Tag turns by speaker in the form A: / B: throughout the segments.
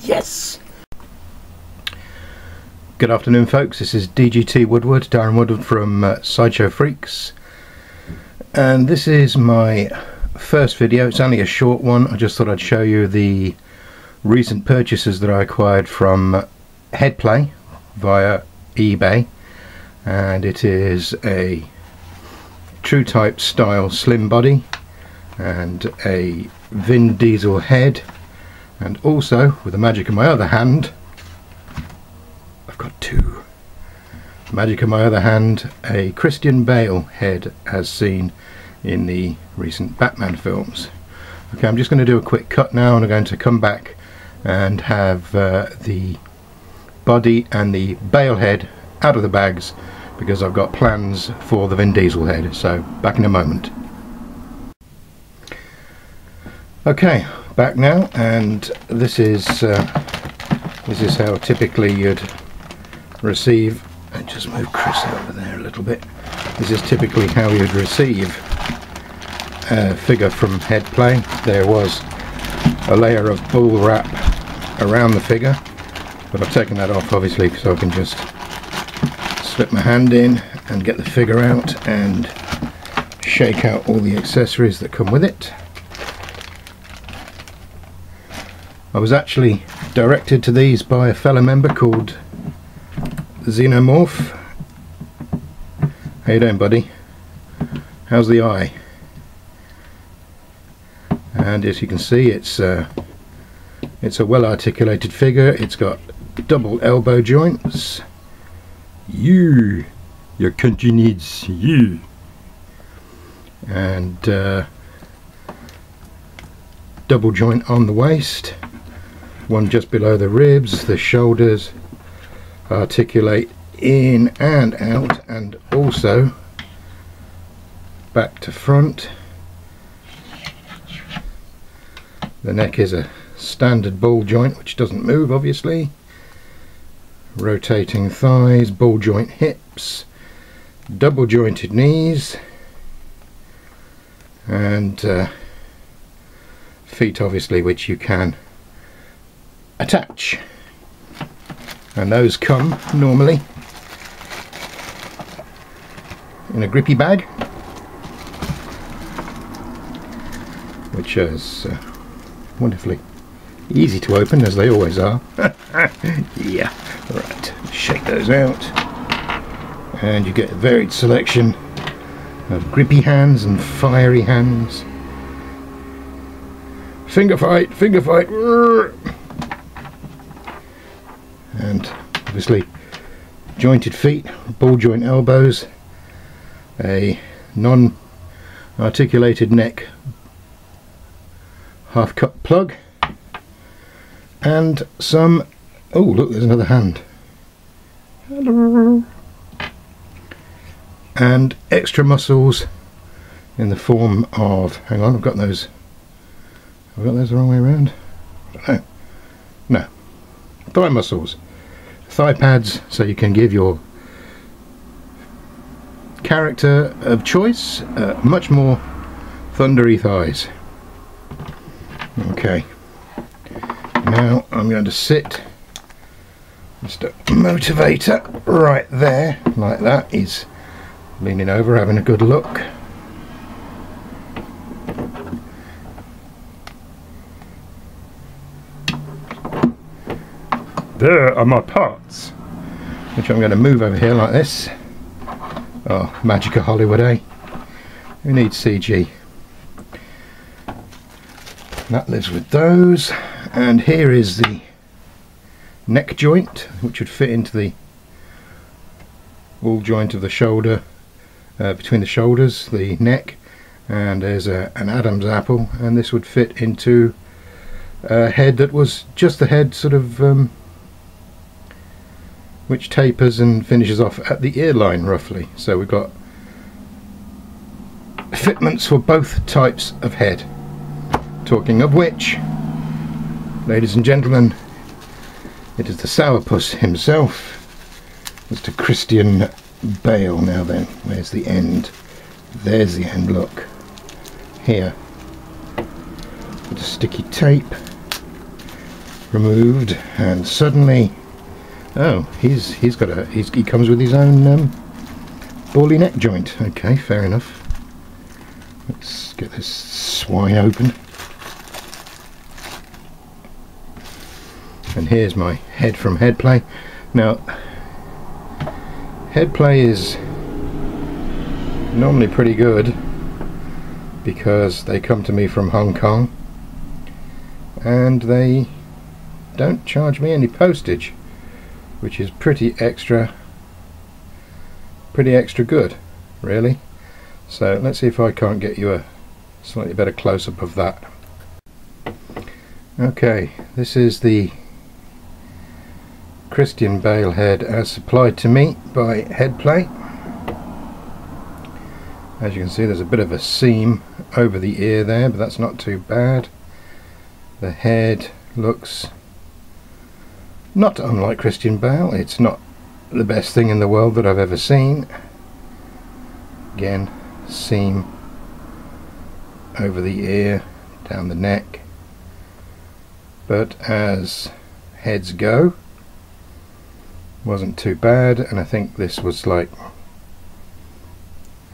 A: Yes! Good afternoon, folks. This is DGT Woodward, Darren Woodward from Sideshow Freaks, and this is my first video. It's only a short one. I just thought I'd show you the recent purchases that I acquired from Headplay via eBay, and it is a true type style slim body and a Vin Diesel head, and also, with the magic of my other hand, I've got two. Magic of my other hand, a Christian Bale head as seen in the recent Batman films. Okay, I'm just going to do a quick cut now, and I'm going to come back and have the body and the Bale head out of the bags, because I've got plans for the Vin Diesel head. So back in a moment. Okay, back now, and this is how typically you'd receive. And just move Chris over there a little bit. This is typically how you'd receive a figure from Headplay. There was a layer of bull wrap around the figure, but I've taken that off obviously so I can just slip my hand in and get the figure out and shake out all the accessories that come with it. I was actually directed to these by a fellow member called Xenomorph. How you doing, buddy? How's the eye? And as you can see, it's a well articulated figure. It's got double elbow joints. Your country needs you. And double joint on the waist, one just below the ribs. The shoulders articulate in and out, and also back to front. The neck is a standard ball joint which doesn't move obviously. Rotating thighs, ball joint hips, double jointed knees, and feet obviously, which you can attach, and those come normally in a grippy bag, which is wonderfully easy to open, as they always are. Yeah, right, shake those out, and you get a varied selection of grippy hands and fiery hands. Finger fight, finger fight. And obviously jointed feet, ball joint elbows, a non-articulated neck half cut plug, and some, oh look, there's another hand. Hello. And extra muscles in the form of, hang on, I've got those the wrong way around. I don't know. No, thigh muscles, thigh pads, so you can give your character of choice much more thundery thighs. Okay, now I'm going to sit Mr. Motivator right there, like that. He's leaning over, having a good look. There are my parts, which I'm going to move over here like this. Oh, magic of Hollywood, eh? Who needs CG? That lives with those. And here is the neck joint, which would fit into the wall joint of the shoulder, between the shoulders, the neck, and there's an Adam's apple, and this would fit into a head that was just the head, sort of, which tapers and finishes off at the ear line roughly. So we've got fitments for both types of head. Talking of which, ladies and gentlemen, it is the sourpuss himself, Mr. Christian Bale. Now then, where's the end? There's the end, look. Here. Bit of sticky tape removed, and suddenly, oh, he comes with his own bally neck joint. Okay, fair enough. Let's get this swine open. And here's my head from Headplay. Now, Headplay is normally pretty good because they come to me from Hong Kong and they don't charge me any postage, which is pretty extra good, really. So let's see if I can't get you a slightly better close-up of that. Okay, this is the Christian Bale head as supplied to me by Headplay. As you can see, there's a bit of a seam over the ear there, but that's not too bad. The head looks not unlike Christian Bale. It's not the best thing in the world that I've ever seen. Again, seam over the ear, down the neck. But as heads go, wasn't too bad, and I think this was like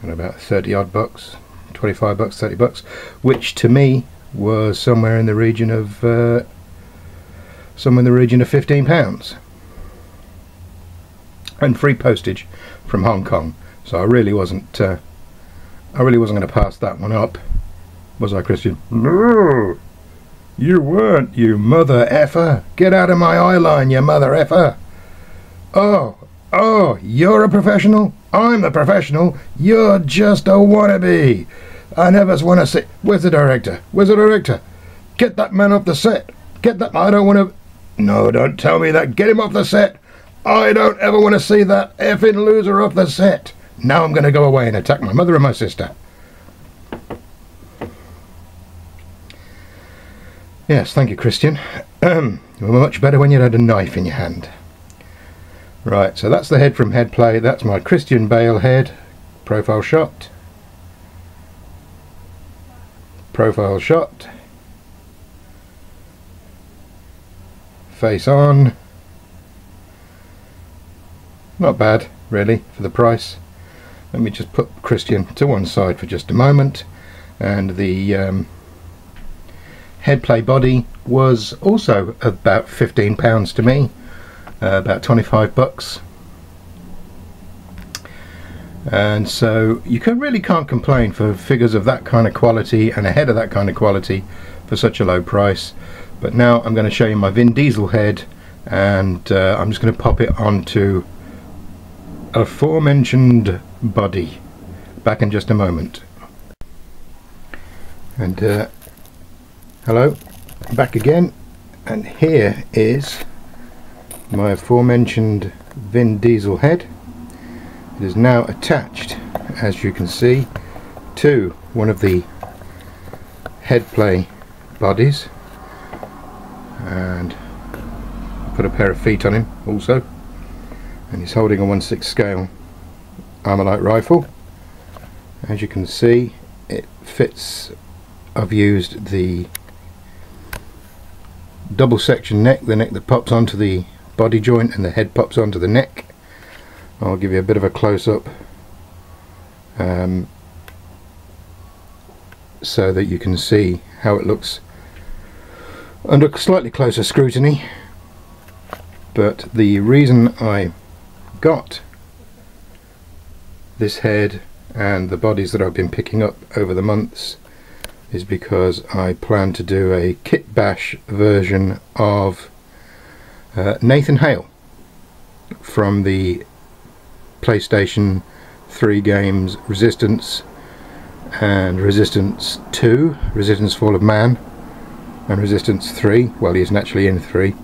A: about 30 odd bucks, 25 bucks, 30 bucks, which to me was somewhere in the region of £15, and free postage from Hong Kong. So I really wasn't going to pass that one up, was I, Christian? No, you weren't, you mother effer. Get out of my eye line, you mother effer. Oh, you're a professional? I'm the professional. You're just a wannabe. I never want to see. Where's the director? Where's the director? Get that man off the set. Get that. I don't want to. No, don't tell me that. Get him off the set. I don't ever want to see that effing loser off the set. Now I'm going to go away and attack my mother and my sister. Yes, thank you, Christian. You were much better when you had a knife in your hand. Right, so that's the head from Headplay. That's my Christian Bale head. Profile shot. Profile shot. Face on. Not bad, really, for the price. Let me just put Christian to one side for just a moment. And the Headplay body was also about £15 to me. About 25 bucks, and so you really can't complain for figures of that kind of quality and a head of that kind of quality for such a low price. But now I'm going to show you my Vin Diesel head, and I'm just going to pop it onto aforementioned body. Back in just a moment. And hello, back again, and here is my aforementioned Vin Diesel head. It is now attached, as you can see, to one of the Headplay bodies, and put a pair of feet on him also, and he's holding a 1/6 scale Armalite rifle. As you can see, it fits. I've used the double section neck, the neck that pops onto the body joint and the head pops onto the neck. I'll give you a bit of a close-up so that you can see how it looks under slightly closer scrutiny. But the reason I got this head and the bodies that I've been picking up over the months is because I plan to do a kit bash version of Nathan Hale from the PlayStation 3 games Resistance and Resistance 2, Resistance Fall of Man, and Resistance 3. Well, he isn't actually in 3,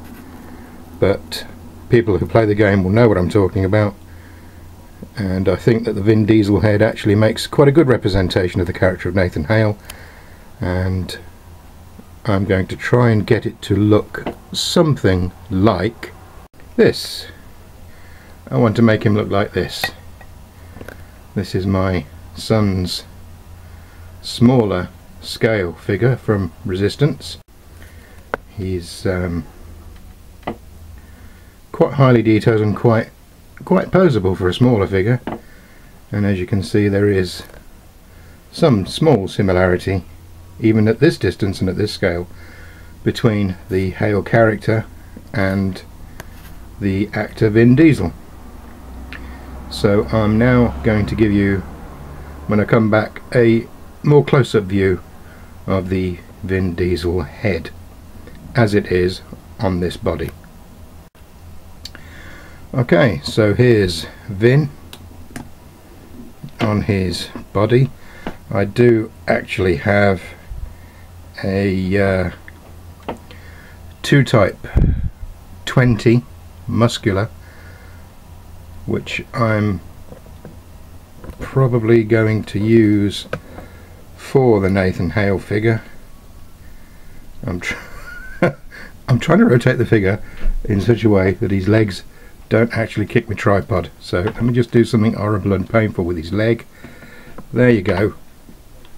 A: but people who play the game will know what I'm talking about, and I think that the Vin Diesel head actually makes quite a good representation of the character of Nathan Hale, and I'm going to try and get it to look something like this. I want to make him look like this. This is my son's smaller scale figure from Resistance. He's quite highly detailed and quite posable for a smaller figure, and as you can see there is some small similarity even at this distance and at this scale between the Hale character and the actor Vin Diesel. So I'm now going to give you, when I come back, a more close-up view of the Vin Diesel head as it is on this body. Okay, so here's Vin on his body. I do actually have a 2 type 20 muscular, which I'm probably going to use for the Nathan Hale figure. I'm trying to rotate the figure in such a way that his legs don't actually kick my tripod. So let me just do something horrible and painful with his leg. There you go.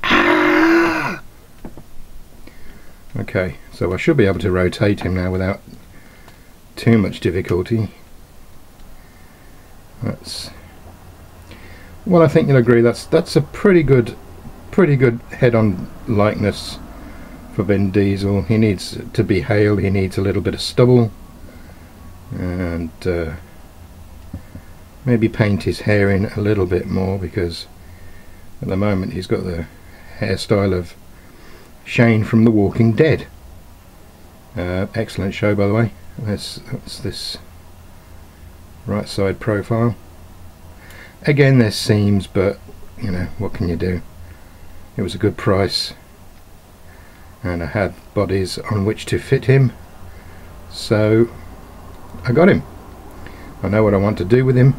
A: Ah! Okay, so I should be able to rotate him now without too much difficulty. That's, well, I think you'll agree that's a pretty good head-on likeness for Vin Diesel. He needs to be Hale. He needs a little bit of stubble, and maybe paint his hair in a little bit more, because at the moment he's got the hairstyle of Shane from The Walking Dead. Excellent show, by the way. That's this right side profile. Again, there's seams, but you know, what can you do? It was a good price, and I had bodies on which to fit him, so I got him. I know what I want to do with him.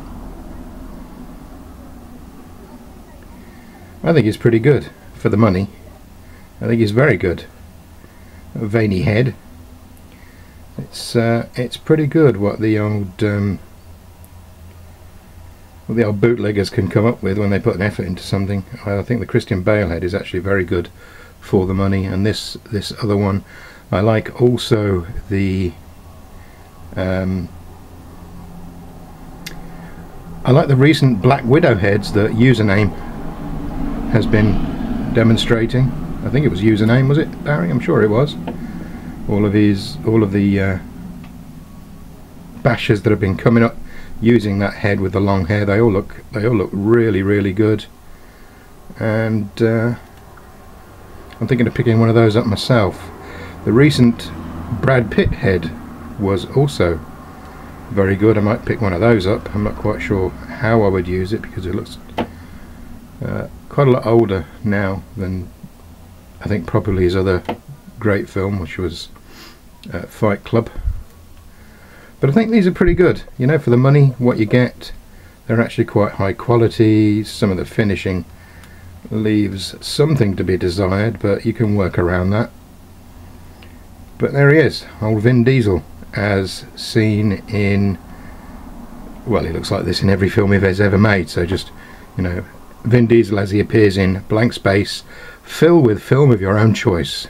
A: I think he's pretty good for the money. I think he's very good. A veiny head. It's pretty good what the old bootleggers can come up with when they put an effort into something. I think the Christian Bale head is actually very good for the money, and this other one I like. Also the I like the recent Black Widow heads that Username has been demonstrating. I think it was Username, was it, Barry? I'm sure it was. All of the bashers that have been coming up using that head with the long hair, they all look really good, and I'm thinking of picking one of those up myself. The recent Brad Pitt head was also very good. I might pick one of those up. I'm not quite sure how I would use it, because it looks quite a lot older now than I think probably his other great film, which was Fight Club. But I think these are pretty good. You know, for the money, what you get, they're actually quite high quality. Some of the finishing leaves something to be desired, but you can work around that. But there he is, old Vin Diesel, as seen in, well, he looks like this in every film he's ever made. So just, you know, Vin Diesel as he appears in blank space, fill with film of your own choice.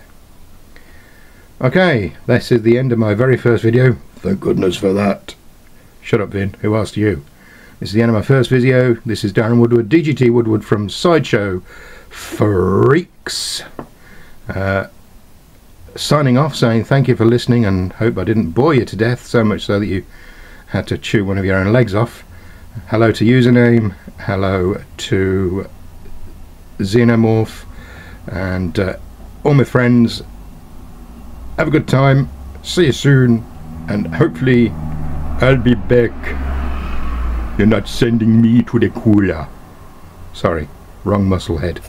A: Okay, this is the end of my very first video. Thank goodness for that. Shut up, Vin. Who asked you? This is the end of my first video. This is Darren Woodward, DGT Woodward from Sideshow Freaks. Signing off, saying thank you for listening, and hope I didn't bore you to death, so much so that you had to chew one of your own legs off. Hello to Username. Hello to Xenomorph, and all my friends. Have a good time. See you soon. And hopefully I'll be back. You're not sending me to the cooler. Sorry, wrong muscle head.